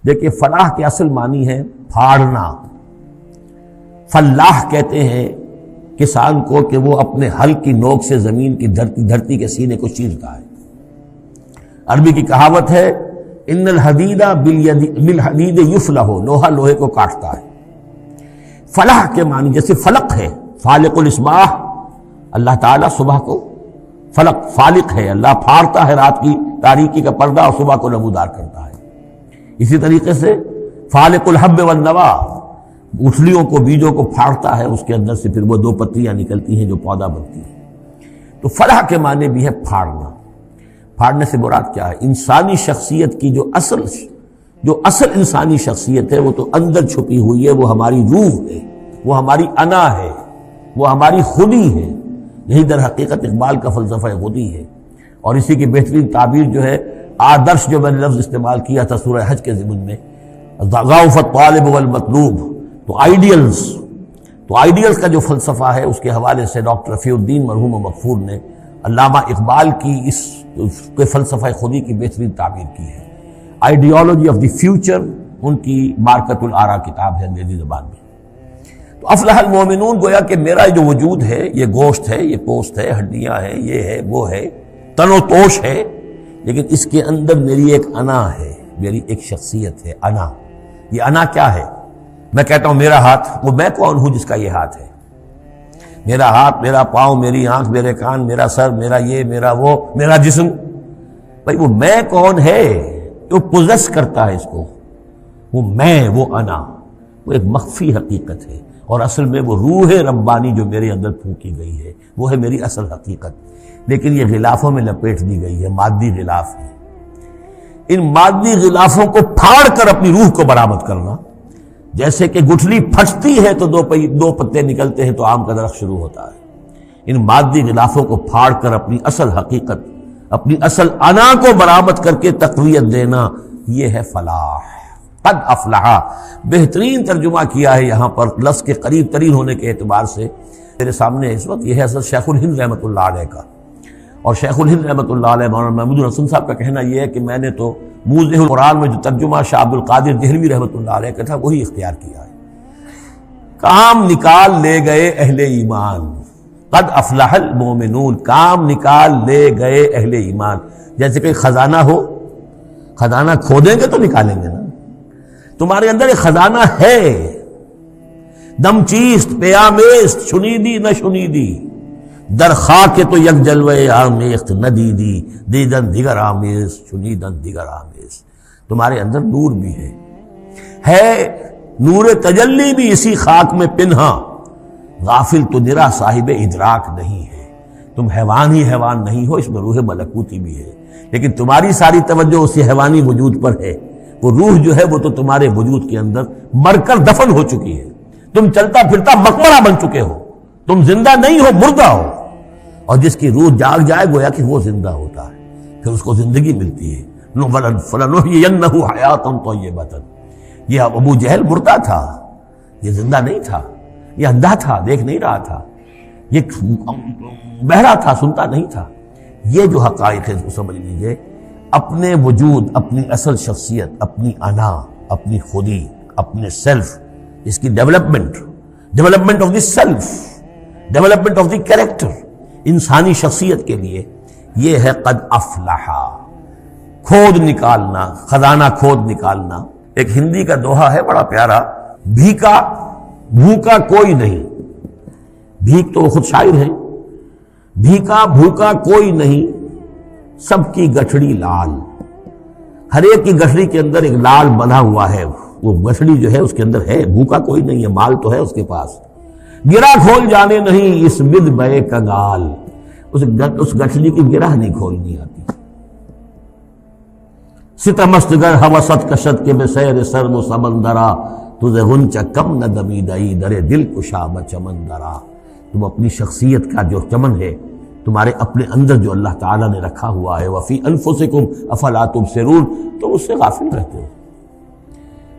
دیکھیے فلاح کے اصل معنی ہے پھاڑنا. فلاح کہتے ہیں کسان کو کہ وہ اپنے ہل کی نوک سے زمین کی دھرتی کے سینے کو چیرتا ہے. عربی کی کہاوت ہے ان الحدید بالحدید یفلح، لوہا لوہے کو کاٹتا ہے. فلاح کے معنی جیسے فلق ہے، فالق الاصباح، اللہ تعالیٰ صبح کو فلق فالق ہے، اللہ پھاڑتا ہے رات کی تاریکی کا پردہ اور صبح کو نمودار کرتا ہے. اسی طریقے سے فالق الحب والنوا، گٹھلیوں کو بیجوں کو پھاڑتا ہے، اس کے اندر سے پھر وہ دو پتیاں نکلتی ہیں جو پودا بنتی ہیں. تو فلاح کے معنی بھی ہے پھاڑنا. پھاڑنے سے مراد کیا ہے؟ انسانی شخصیت کی جو اصل انسانی شخصیت ہے وہ تو اندر چھپی ہوئی ہے، وہ ہماری روح ہے، وہ ہماری انا ہے، وہ ہماری خودی ہے. یہی در حقیقت اقبال کا فلسفہ خودی ہے. اور اسی کی بہترین تعبیر جو ہے آدرش، جو میں نے لفظ استعمال کیا تھا سورہ حج کے ضمن میں، ضعف الطالب والمطلوب. تو آئیڈیلز کا جو فلسفہ ہے اس کے حوالے سے ڈاکٹر رفیع الدین مرحوم و مغفور نے علامہ اقبال کی اس کے فلسفہ خودی کی بہترین تعبیر کی ہے. آئیڈیالوجی آف دی فیوچر ان کی مارکت الآراء کتاب ہے انگریزی زبان میں. تو افلح المومنون، گویا کہ میرا جو وجود ہے یہ گوشت ہے، یہ پوست ہے، ہڈیاں ہیں، یہ ہے، وہ ہے، تن و توش ہے، لیکن اس کے اندر میری ایک انا ہے، میری ایک شخصیت ہے. انا، یہ انا کیا ہے؟ میں کہتا ہوں میرا ہاتھ، وہ میں کون ہوں جس کا یہ ہاتھ ہے؟ میرا ہاتھ، میرا پاؤں، میری آنکھ، میرے کان، میرا سر، میرا یہ، میرا وہ، میرا جسم. بھائی وہ میں کون ہے؟ وہ پوزیس کرتا ہے اس کو. وہ میں، وہ انا، وہ ایک مخفی حقیقت ہے، اور اصل میں وہ روح ربانی جو میرے اندر پھونکی گئی ہے وہ ہے میری اصل حقیقت. لیکن یہ غلافوں میں لپیٹ دی گئی ہے، مادی غلاف ہے. ان مادی غلافوں کو پھاڑ کر اپنی روح کو برآمد کرنا، جیسے کہ گٹھلی پھٹتی ہے تو دو پتے نکلتے ہیں تو آم کا درخت شروع ہوتا ہے. ان مادی غلافوں کو پھاڑ کر اپنی اصل حقیقت، اپنی اصل انا کو برآمد کر کے تقویت دینا، یہ ہے فلاح. قد افلح، بہترین ترجمہ کیا ہے یہاں پر لفظ کے قریب ترین ہونے کے اعتبار سے. میرے سامنے اس وقت یہ ہے حضرت شیخ الہند رحمۃ اللہ علیہ کا، اور شیخ الہند رحمۃ اللہ علیہ مولانا محمود الحسن صاحب کا کہنا یہ ہے کہ میں نے تو موضح القرآن میں جو ترجمہ شاہ عبد القادر دہلوی رحمۃ اللہ علیہ کا تھا وہی اختیار کیا ہے. کام نکال لے گئے اہل ایمان، قد افلح المومنون، کام نکال لے گئے اہل ایمان. جیسے کہ خزانہ ہو، خزانہ کھودیں گے تو نکالیں گے نا. تمہارے اندر ایک خزانہ ہے، دم چیست پیامیست، شنیدی نہ شنیدی، در خاک تو یک جلوہ آمیخت ندیدی، دیدن دیگر آمیز شنیدن دیگر آمیز. تمہارے اندر نور بھی ہے نور تجلی بھی اسی خاک میں پنہا، غافل تو نرا صاحب ادراک نہیں ہے. تم حیوان ہی حیوان نہیں ہو، اس میں روح ملکوتی بھی ہے، لیکن تمہاری ساری توجہ اسی حیوانی وجود پر ہے. وہ روح جو ہے وہ تو تمہارے وجود کے اندر مر کر دفن ہو چکی ہے. تم چلتا پھرتا مقبرہ بن چکے ہو، تم زندہ نہیں ہو، مردہ ہو. اور جس کی روح جاگ جائے گویا کہ وہ زندہ ہوتا ہے، پھر اس کو زندگی ملتی ہے. فَلَنُحْيِيَنَّهُ حَيَاةً طَيِّبَةً. یہ ابو جہل مردہ تھا، یہ زندہ نہیں تھا، یہ اندھا تھا، دیکھ نہیں رہا تھا، یہ بہرا تھا، سنتا نہیں تھا. یہ جو حقائق ہے اس کو سمجھ لیجئے. اپنے وجود، اپنی اصل شخصیت، اپنی انا، اپنی خودی، اپنے سیلف، اس کی development of the self, development of the character, انسانی شخصیت کے لیے یہ ہے قد افلح. کھود نکالنا، خزانہ کھود نکالنا. ایک ہندی کا دوہا ہے بڑا پیارا، بھوکا کوئی نہیں. بھیک تو وہ خود شاعر ہے. بھیکا بھوکا کوئی نہیں، سب کی گٹھڑی لال. ہر ایک کی گٹھڑی کے اندر ایک لال بندھا ہوا ہے، وہ گٹھڑی جو ہے اس کے اندر ہے. بھوکا کوئی نہیں ہے، مال تو ہے اس کے پاس. گرہ کھول جانے نہیں اس بد بے کنگال، اس گٹھڑی کی گرہ نہیں کھولنی آتی. ستمست گر ہوست کشت کے بے سیر سر و سمندرا، تجھے غنچہ کم نہ دمیدائی درے دل کشا بچمندرا. تم اپنی شخصیت کا جو چمن ہے تمہارے اپنے اندر جو اللہ تعالیٰ نے رکھا ہوا ہے، وفی انفسکم افلا تبصرون، تم اس سے غافل رہتے ہو.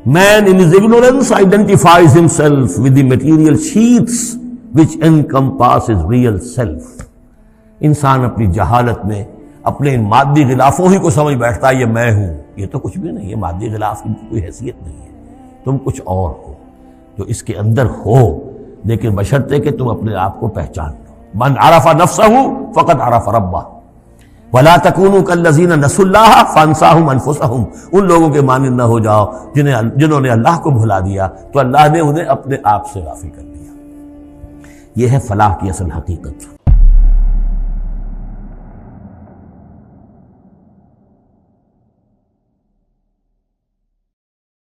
Man in his ignorance identifies himself with the material sheaths which encompass his real self. انسان اپنی جہالت میں اپنے ان مادی غلافوں ہی کو سمجھ بیٹھتا ہے یہ میں ہوں، یہ تو کچھ بھی نہیں ہے، مادی غلاف ان کی کوئی حیثیت نہیں ہے، تم کچھ اور ہو جو اس کے اندر ہو، لیکن بشرطے کہ تم اپنے آپ کو پہچان لو۔ من عرف نفسہ فقد عرف ربہ ولا تکونوا کالذین نسوا اللہ فانساہم انفسہم، ان لوگوں کے مانند نہ ہو جاؤ جنہوں نے اللہ کو بھلا دیا تو اللہ نے انہیں اپنے آپ سے غافل کر دیا۔ یہ ہے فلاح کی اصل حقیقت۔